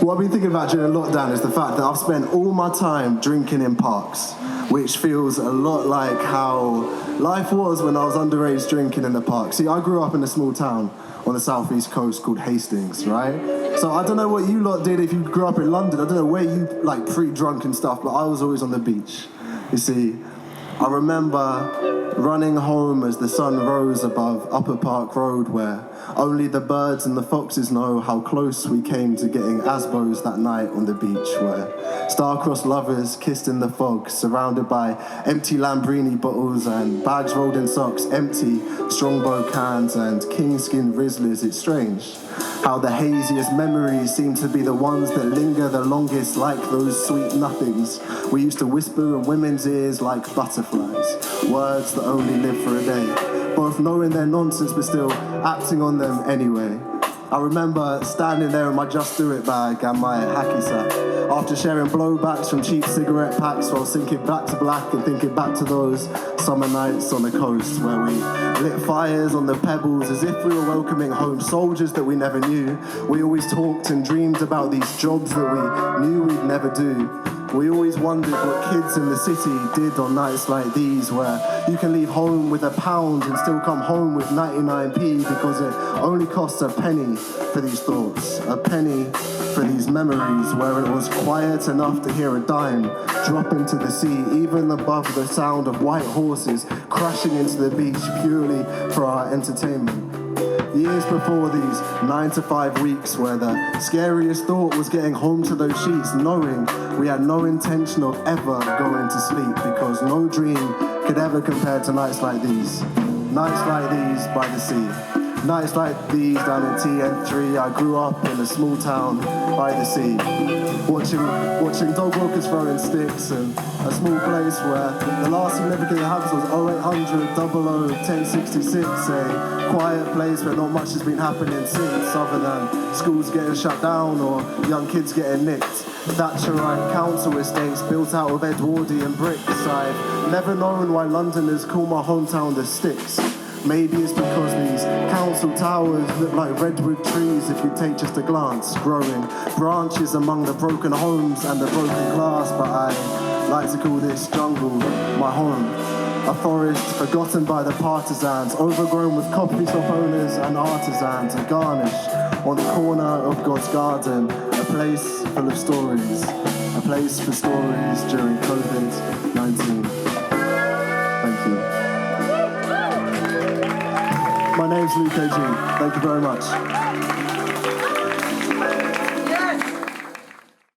What I've been thinking about during lockdown is the fact that I've spent all my time drinking in parks, which feels a lot like how life was when I was underage drinking in the park. See, I grew up in a small town on the southeast coast called Hastings, right? So I don't know what you lot did if you grew up in London. I don't know where you like pre-drunk and stuff, but I was always on the beach. You see, I remember running home as the sun rose above Upper Park Road, where only the birds and the foxes know how close we came to getting Asbos that night on the beach, where star-crossed lovers kissed in the fog, surrounded by empty Lambrini bottles and bags rolled in socks, empty Strongbow cans and king-skin Rizzlers. It's strange how the haziest memories seem to be the ones that linger the longest, like those sweet nothings we used to whisper in women's ears like butterflies, words that only live for a day, both knowing they're nonsense but still acting on them anyway. I remember standing there in my Just Do It bag and my hacky sack, after sharing blowbacks from cheap cigarette packs while sinking back to black and thinking back to those summer nights on the coast where we lit fires on the pebbles as if we were welcoming home soldiers that we never knew. We always talked and dreamed about these jobs that we knew we'd never do. We always wondered what kids in the city did on nights like these, where you can leave home with £1 and still come home with 99p because it only costs a penny for these thoughts, a penny for these memories, where it was quiet enough to hear a dime drop into the sea, even above the sound of white horses crashing into the beach purely for our entertainment. Years before these 9 to 5 weeks where the scariest thought was getting home to those sheets, knowing we had no intention of ever going to sleep because no dream could ever compare to nights like these. Nights like these by the sea. Nights like these down in TN3. I grew up in a small town by the sea, watching dog walkers throwing sticks, and a small place where the last significant house was 0800 00 1066, a quiet place where not much has been happening since, other than schools getting shut down or young kids getting nicked. Thatcherite council estates built out of Edwardian bricks. I've never known why Londoners call my hometown the Sticks. Maybe it's because these council towers look like redwood trees if you take just a glance, growing branches among the broken homes and the broken glass, but I like to call this jungle my home. A forest forgotten by the partisans, overgrown with coffee shop owners and artisans, a garnish on the corner of God's garden, a place full of stories, a place for stories during COVID-19. Thank you. My name's Luke AG. Thank you very much.